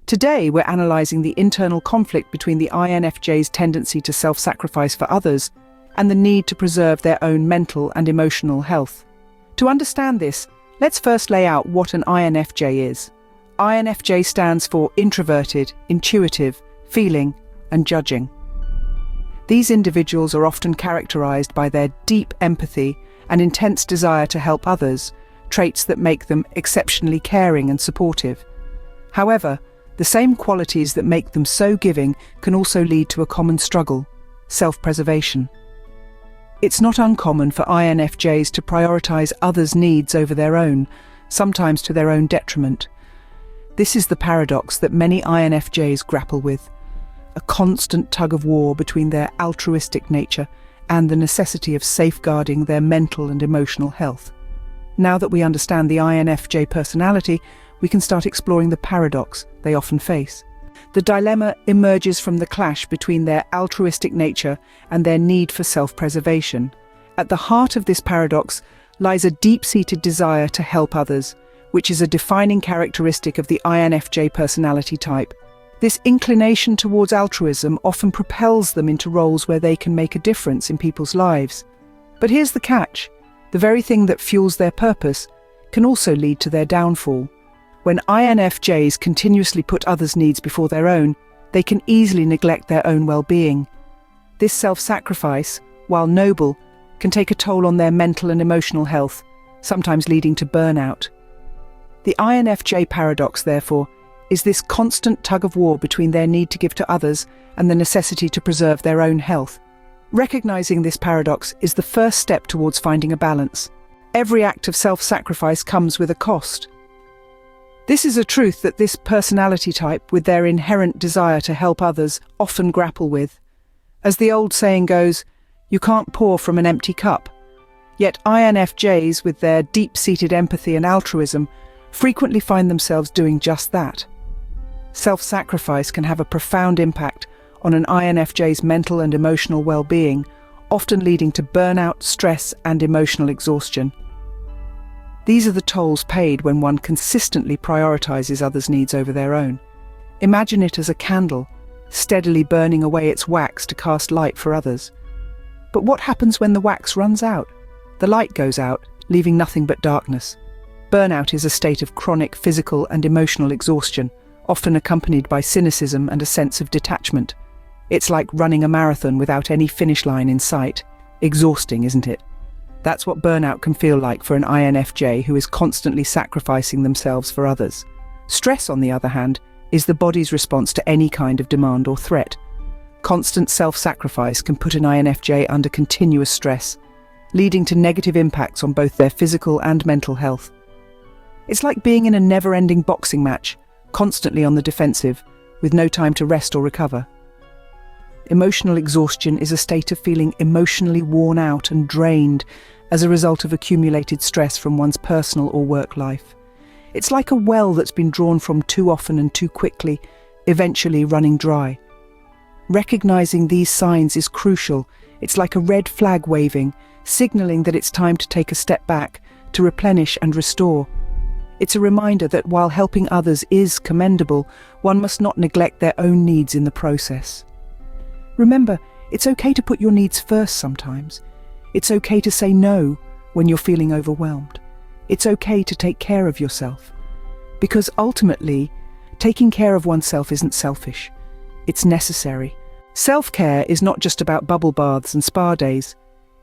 Today, we're analysing the internal conflict between the INFJ's tendency to self-sacrifice for others and the need to preserve their own mental and emotional health. To understand this, let's first lay out what an INFJ is. INFJ stands for introverted, intuitive, feeling, and judging. These individuals are often characterized by their deep empathy and intense desire to help others, traits that make them exceptionally caring and supportive. However, the same qualities that make them so giving can also lead to a common struggle: self-preservation. It's not uncommon for INFJs to prioritize others' needs over their own, sometimes to their own detriment. This is the paradox that many INFJs grapple with: a constant tug-of-war between their altruistic nature and the necessity of safeguarding their mental and emotional health. Now that we understand the INFJ personality, we can start exploring the paradox they often face. The dilemma emerges from the clash between their altruistic nature and their need for self-preservation. At the heart of this paradox lies a deep-seated desire to help others, which is a defining characteristic of the INFJ personality type. This inclination towards altruism often propels them into roles where they can make a difference in people's lives. But here's the catch: the very thing that fuels their purpose can also lead to their downfall. When INFJs continuously put others' needs before their own, they can easily neglect their own well-being. This self-sacrifice, while noble, can take a toll on their mental and emotional health, sometimes leading to burnout. The INFJ paradox, therefore, is this constant tug-of-war between their need to give to others and the necessity to preserve their own health. Recognizing this paradox is the first step towards finding a balance. Every act of self-sacrifice comes with a cost. This is a truth that this personality type, with their inherent desire to help others, often grapple with. As the old saying goes, you can't pour from an empty cup. Yet INFJs, with their deep-seated empathy and altruism, frequently find themselves doing just that. Self-sacrifice can have a profound impact on an INFJ's mental and emotional well-being, often leading to burnout, stress, and emotional exhaustion. These are the tolls paid when one consistently prioritizes others' needs over their own. Imagine it as a candle, steadily burning away its wax to cast light for others. But what happens when the wax runs out? The light goes out, leaving nothing but darkness. Burnout is a state of chronic physical and emotional exhaustion, often accompanied by cynicism and a sense of detachment. It's like running a marathon without any finish line in sight. Exhausting, isn't it? That's what burnout can feel like for an INFJ who is constantly sacrificing themselves for others. Stress, on the other hand, is the body's response to any kind of demand or threat. Constant self-sacrifice can put an INFJ under continuous stress, leading to negative impacts on both their physical and mental health. It's like being in a never-ending boxing match, constantly on the defensive, with no time to rest or recover. Emotional exhaustion is a state of feeling emotionally worn out and drained as a result of accumulated stress from one's personal or work life. It's like a well that's been drawn from too often and too quickly, eventually running dry. Recognizing these signs is crucial. It's like a red flag waving, signaling that it's time to take a step back, to replenish and restore. It's a reminder that while helping others is commendable, one must not neglect their own needs in the process. Remember, it's okay to put your needs first sometimes. It's okay to say no when you're feeling overwhelmed. It's okay to take care of yourself. Because ultimately, taking care of oneself isn't selfish. It's necessary. Self-care is not just about bubble baths and spa days.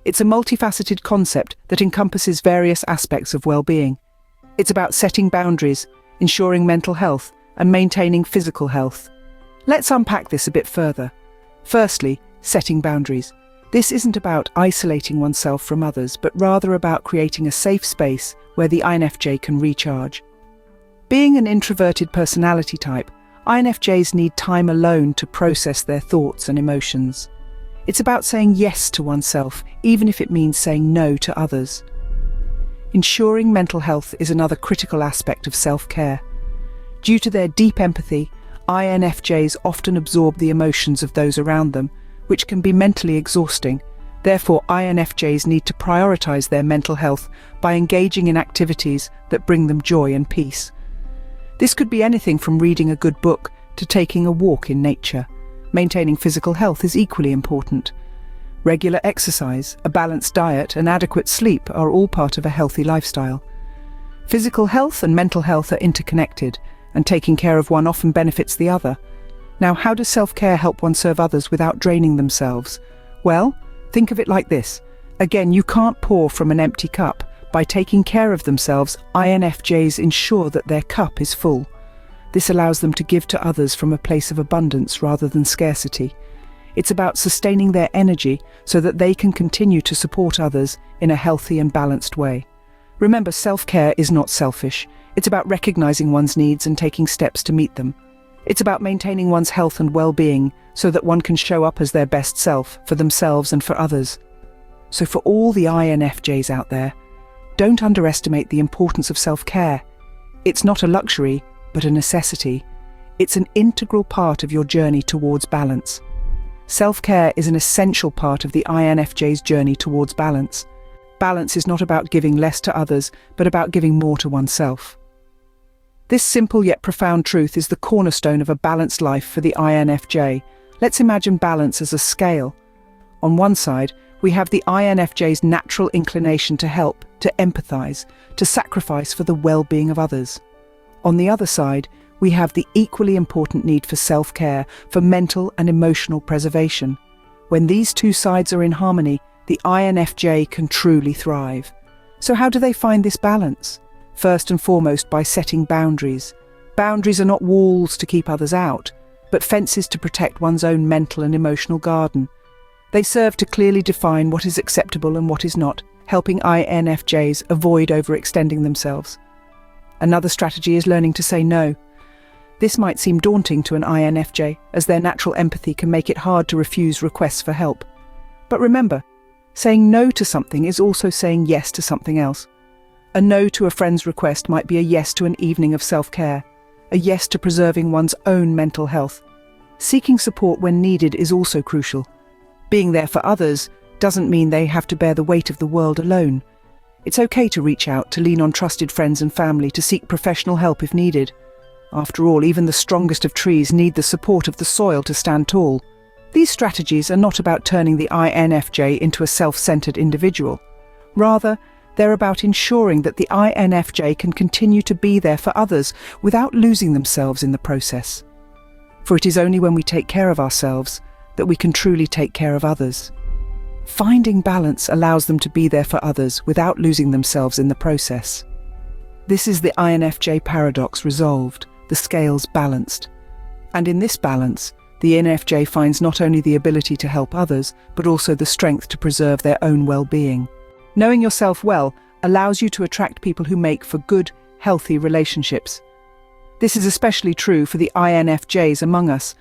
It's a multifaceted concept that encompasses various aspects of well-being. It's about setting boundaries, ensuring mental health, and maintaining physical health. Let's unpack this a bit further. Firstly, setting boundaries. This isn't about isolating oneself from others, but rather about creating a safe space where the INFJ can recharge. Being an introverted personality type, INFJs need time alone to process their thoughts and emotions. It's about saying yes to oneself, even if it means saying no to others. Ensuring mental health is another critical aspect of self-care. Due to their deep empathy, INFJs often absorb the emotions of those around them, which can be mentally exhausting. Therefore, INFJs need to prioritize their mental health by engaging in activities that bring them joy and peace. This could be anything from reading a good book to taking a walk in nature. Maintaining physical health is equally important. Regular exercise, a balanced diet, and adequate sleep are all part of a healthy lifestyle. Physical health and mental health are interconnected, and taking care of one often benefits the other. Now, how does self-care help one serve others without draining themselves? Well, think of it like this. Again, you can't pour from an empty cup. By taking care of themselves, INFJs ensure that their cup is full. This allows them to give to others from a place of abundance rather than scarcity. It's about sustaining their energy so that they can continue to support others in a healthy and balanced way. Remember, self-care is not selfish. It's about recognizing one's needs and taking steps to meet them. It's about maintaining one's health and well-being so that one can show up as their best self for themselves and for others. So for all the INFJs out there, don't underestimate the importance of self-care. It's not a luxury, but a necessity. It's an integral part of your journey towards balance. Self-care is an essential part of the INFJ's journey towards balance. Balance is not about giving less to others, but about giving more to oneself. This simple yet profound truth is the cornerstone of a balanced life for the INFJ. Let's imagine balance as a scale. On one side, we have the INFJ's natural inclination to help, to empathize, to sacrifice for the well-being of others. On the other side, we have the equally important need for self-care, for mental and emotional preservation. When these two sides are in harmony, the INFJ can truly thrive. So how do they find this balance? First and foremost, by setting boundaries. Boundaries are not walls to keep others out, but fences to protect one's own mental and emotional garden. They serve to clearly define what is acceptable and what is not, helping INFJs avoid overextending themselves. Another strategy is learning to say no. This might seem daunting to an INFJ, as their natural empathy can make it hard to refuse requests for help. But remember, saying no to something is also saying yes to something else. A no to a friend's request might be a yes to an evening of self-care, a yes to preserving one's own mental health. Seeking support when needed is also crucial. Being there for others doesn't mean they have to bear the weight of the world alone. It's okay to reach out, to lean on trusted friends and family, to seek professional help if needed. After all, even the strongest of trees need the support of the soil to stand tall. These strategies are not about turning the INFJ into a self-centered individual. Rather, they're about ensuring that the INFJ can continue to be there for others without losing themselves in the process. For it is only when we take care of ourselves that we can truly take care of others. Finding balance allows them to be there for others without losing themselves in the process. This is the INFJ paradox resolved, the scales balanced. And in this balance, the INFJ finds not only the ability to help others, but also the strength to preserve their own well-being. Knowing yourself well allows you to attract people who make for good, healthy relationships. This is especially true for the INFJs among us.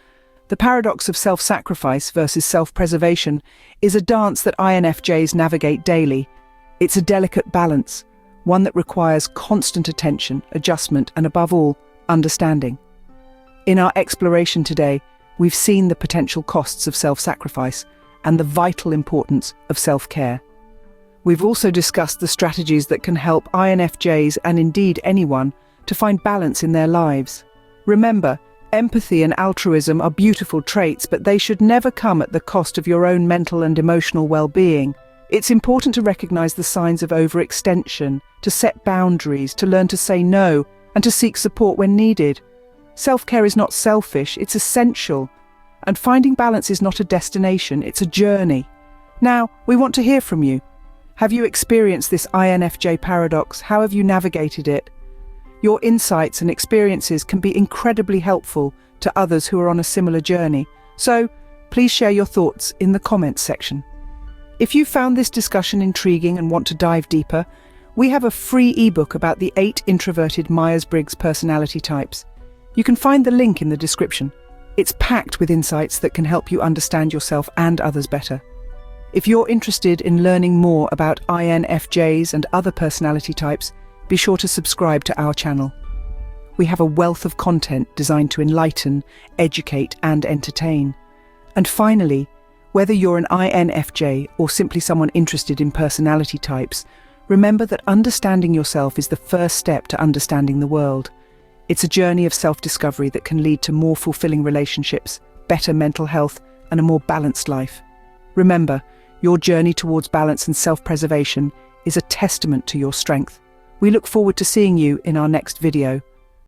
The paradox of self-sacrifice versus self-preservation is a dance that INFJs navigate daily. It's a delicate balance, one that requires constant attention, adjustment, and above all, understanding. In our exploration today, we've seen the potential costs of self-sacrifice and the vital importance of self-care. We've also discussed the strategies that can help INFJs, and indeed anyone, to find balance in their lives. Remember, empathy and altruism are beautiful traits, but they should never come at the cost of your own mental and emotional well-being. It's important to recognize the signs of overextension, to set boundaries, to learn to say no, and to seek support when needed. Self-care is not selfish, it's essential. And finding balance is not a destination, it's a journey. Now, we want to hear from you. Have you experienced this INFJ paradox? How have you navigated it? Your insights and experiences can be incredibly helpful to others who are on a similar journey. So, please share your thoughts in the comments section. If you found this discussion intriguing and want to dive deeper, we have a free ebook about the 8 introverted Myers-Briggs personality types. You can find the link in the description. It's packed with insights that can help you understand yourself and others better. If you're interested in learning more about INFJs and other personality types, be sure to subscribe to our channel. We have a wealth of content designed to enlighten, educate, and entertain. And finally, whether you're an INFJ or simply someone interested in personality types, remember that understanding yourself is the first step to understanding the world. It's a journey of self-discovery that can lead to more fulfilling relationships, better mental health, and a more balanced life. Remember, your journey towards balance and self-preservation is a testament to your strength. We look forward to seeing you in our next video.